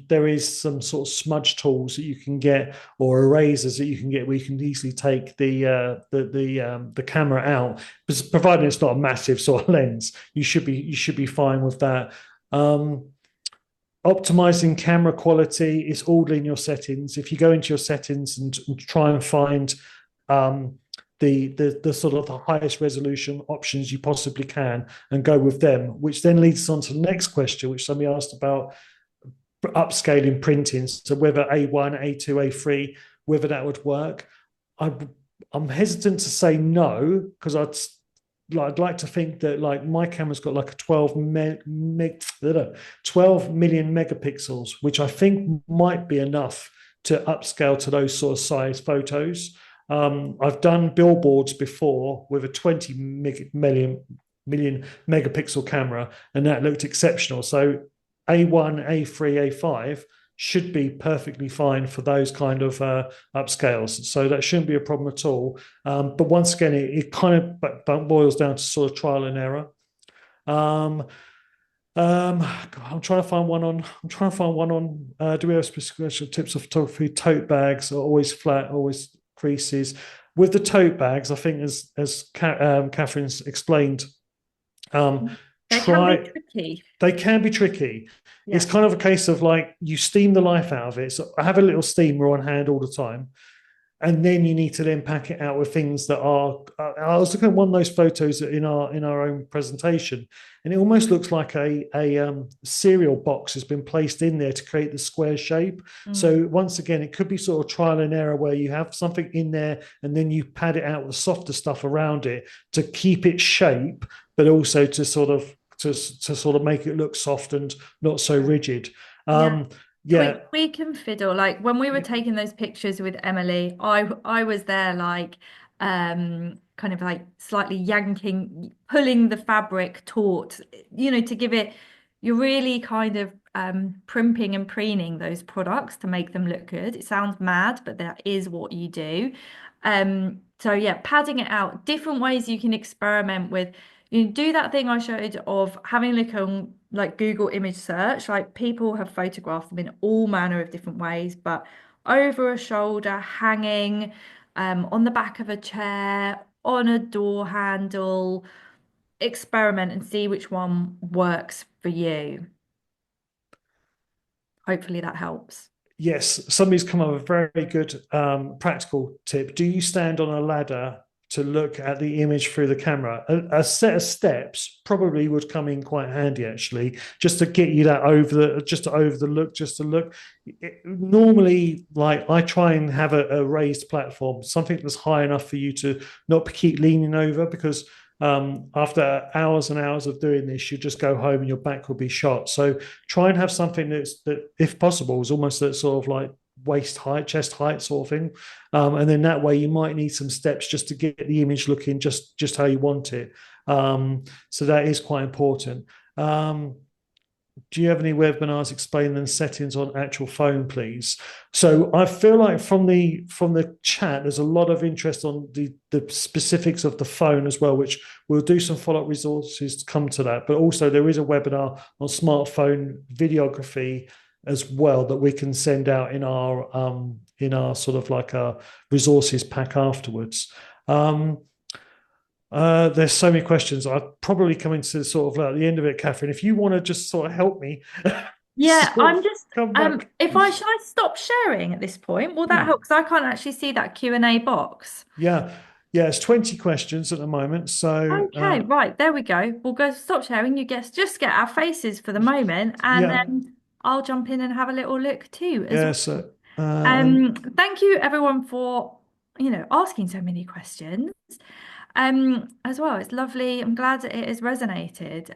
There is some sort of smudge tools that you can get, or erasers that you can get, where you can easily take the camera out, providing it's not a massive sort of lens. You should be fine with that. Optimizing camera quality is all in your settings. If you go into your settings and try and find the sort of the highest resolution options you possibly can and go with them, which then leads us on to the next question, which somebody asked about upscaling printing. So whether A1, A2, A3, whether that would work. I'm hesitant to say no, because I'd like to think that, like, my camera's got like a 12 million megapixels, which I think might be enough to upscale to those sort of size photos. I've done billboards before with a 20 million megapixel camera, and that looked exceptional. So A1, A3, A5 should be perfectly fine for those kind of upscales. So that shouldn't be a problem at all. But once again, it kind of boils down to sort of trial and error. I'm trying to find one on. Do we have specific tips of photography? Tote bags are always flat, always creases. With the tote bags, I think, as Catherine's explained, They can be tricky. They can be tricky. Yeah. It's kind of a case of, like, you steam the life out of it. So I have a little steamer on hand all the time. And then you need to then pack it out with things that are. I was looking at one of those photos in our own presentation, and it almost looks like a cereal box has been placed in there to create the square shape. So once again, it could be sort of trial and error, where you have something in there and then you pad it out with softer stuff around it to keep its shape, but also to sort of make it look soft and not so rigid. Yeah. We can fiddle. Like, when we were taking those pictures with Emily, I was there, like, kind of like slightly pulling the fabric taut, to give it. You're really kind of primping and preening those products to make them look good. It sounds mad, but that is what you do. So yeah, padding it out, different ways you can experiment with. You do that thing I showed of having a look on, like, Google image search. Like, people have photographed them in all manner of different ways, but over a shoulder, hanging, on the back of a chair, on a door handle. Experiment and see which one works for you. Hopefully that helps. Yes, somebody's come up with a very good practical tip. Do you stand on a ladder to look at the image through the camera? A set of steps probably would come in quite handy, actually, just to get you that just to look. Normally, like, I try and have a raised platform, something that's high enough for you to not keep leaning over, because after hours and hours of doing this, you just go home and your back will be shot. So try and have something that, if possible, is almost that sort of like waist height, chest height sort of thing. And then that way you might need some steps just to get the image looking just how you want it. So that is quite important. Do you have any webinars explaining the settings on actual phone, please? So I feel like from the chat, there's a lot of interest on the specifics of the phone as well, which we'll do some follow-up resources to come to that. But also there is a webinar on smartphone videography as well that we can send out in our sort of like a resources pack afterwards. There's so many questions. I've probably come into sort of the end of it, Katherine. If you want to just sort of help me. Yeah, I'm just should I stop sharing at this point? Will that help? Because I can't actually see that Q&A box. Yeah. Yeah, it's 20 questions at the moment. So Okay, right, there we go. We'll go stop sharing. You guess just get our faces for the moment, and yeah, then I'll jump in and have a little look too as yeah. well. So Thank you everyone for, asking so many questions. As well, it's lovely. I'm glad that it has resonated.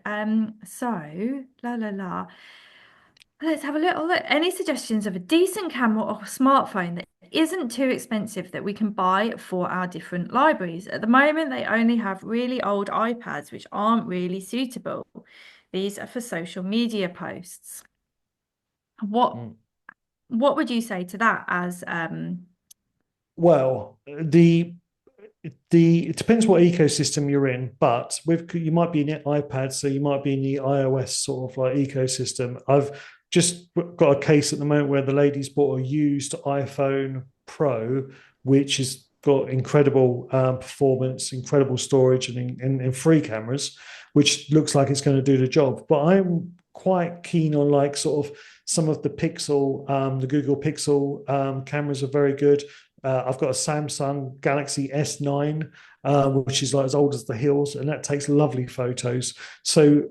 So la la la. Let's have a little look. Any suggestions of a decent camera or smartphone that isn't too expensive that we can buy for our different libraries? At the moment, they only have really old iPads, which aren't really suitable. These are for social media posts. What mm, what would you say to that as well, it depends what ecosystem you're in, but with you might be in the iPad, so you might be in the iOS sort of like ecosystem. I've just got a case at the moment where the lady's bought a used iPhone Pro, which has got incredible performance, incredible storage, and free cameras, which looks like it's going to do the job. But I'm quite keen on like sort of some of the Pixel, the Google Pixel cameras are very good. I've got a Samsung Galaxy S9, which is like as old as the hills, and that takes lovely photos. So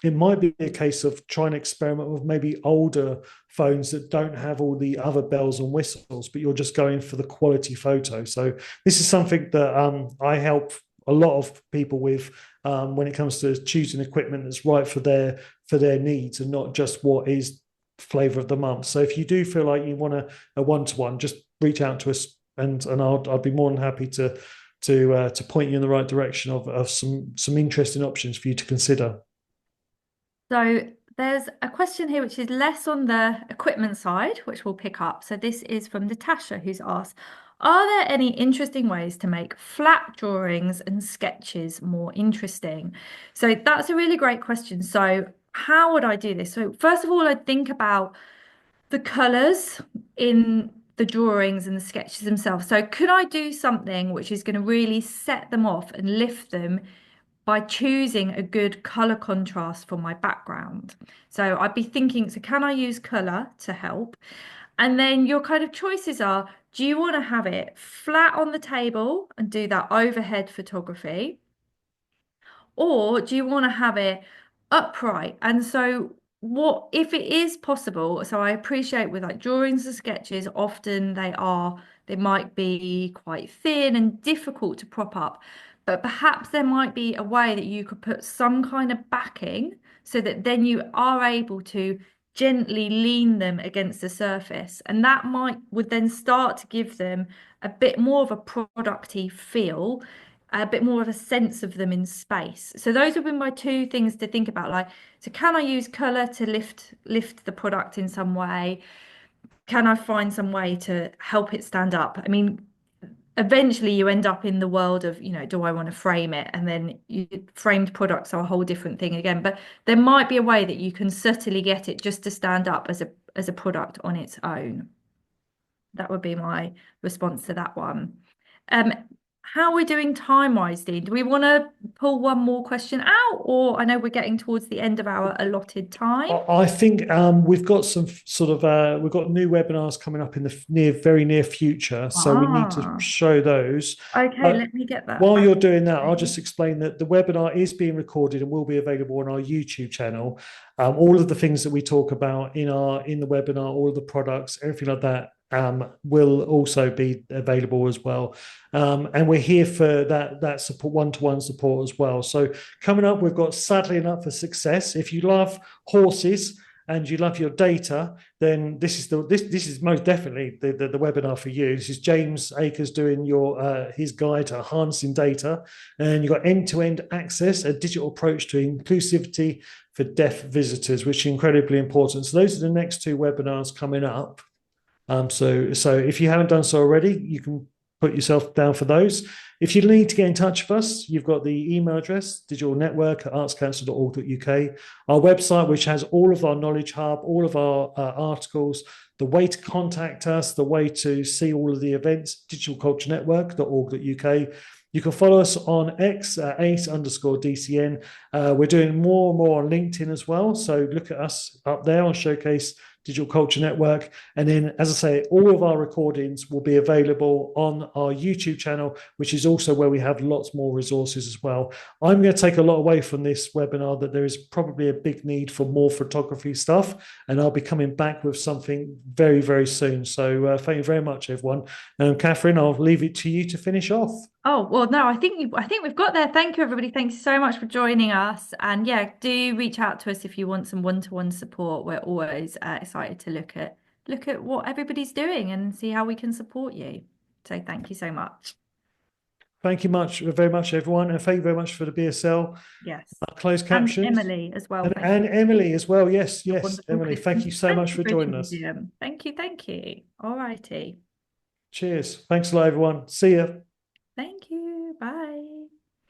it might be a case of trying to experiment with maybe older phones that don't have all the other bells and whistles, but you're just going for the quality photo. So this is something that I help a lot of people with when it comes to choosing equipment that's right for their needs and not just what is flavor of the month. So if you do feel like you want a one-to-one, just reach out to us, and I'll be more than happy to point you in the right direction of some interesting options for you to consider. So there's a question here which is less on the equipment side, which we'll pick up. So this is from Natasha, who's asked, are there any interesting ways to make flat drawings and sketches more interesting? So that's a really great question. So how would I do this? So first of all, I'd think about the colors in the drawings and the sketches themselves. So could I do something which is going to really set them off and lift them by choosing a good color contrast for my background? So I'd be thinking, so can I use color to help? And then your kind of choices are, do you want to have it flat on the table and do that overhead photography? Or do you want to have it upright? And so what if it is possible? So I appreciate with like drawings and sketches, often they might be quite thin and difficult to prop up, but perhaps there might be a way that you could put some kind of backing so that then you are able to gently lean them against the surface. And that would then start to give them a bit more of a producty feel, a bit more of a sense of them in space. So those would be my two things to think about. Like, so can I use color to lift the product in some way? Can I find some way to help it stand up? I mean, eventually you end up in the world of, do I want to frame it? And then framed products are a whole different thing again. But there might be a way that you can certainly get it just to stand up as a product on its own. That would be my response to that one. Um, how are we doing time-wise, Dean? Do we want to pull one more question out, or I know we're getting towards the end of our allotted time? I think we've got some sort of we've got new webinars coming up in the very near future, so we need to Ah, show those. okay, let me get that While up. you're doing that, I'll just explain that the webinar is being recorded and will be available on our YouTube channel. All of the things that we talk about in the webinar, all of the products, everything like that, will also be available as well. And we're here for that support, one-to-one support as well. So coming up, we've got Saddling Up for Success. If you love horses and you love your data, then this is most definitely the webinar for you. This is James Akers doing his guide to harnessing data, and you've got end-to-end access, a digital approach to inclusivity for deaf visitors, which is incredibly important. So those are the next two webinars coming up. So if you haven't done so already, you can put yourself down for those. If you need to get in touch with us, you've got the email address, digitalnetwork@artscouncil.org.uk, our website, which has all of our knowledge hub, all of our articles, the way to contact us, the way to see all of the events, digitalculturenetwork.org.uk. You can follow us on X, @ace_DCN. We're doing more and more on LinkedIn as well. So look at us up there on Showcase Digital Culture Network. And then, as I say, all of our recordings will be available on our YouTube channel, which is also where we have lots more resources as well. I'm going to take a lot away from this webinar, that there is probably a big need for more photography stuff, and I'll be coming back with something very, very soon. So thank you very much, everyone. Katherine, I'll leave it to you to finish off. Oh, well, no, I think we've got there. Thank you, everybody. Thanks so much for joining us. And yeah, do reach out to us if you want some one-to-one support. We're always excited to look at what everybody's doing and see how we can support you. So thank you so much. Thank you very much, everyone. And thank you very much for the BSL. Yes. Closed captions. And Emily as well. And Emily as well. Yes, Clifton Emily. Thank you so much for joining us. Museum. Thank you. All righty. Cheers. Thanks a lot, everyone. See ya. Thank you.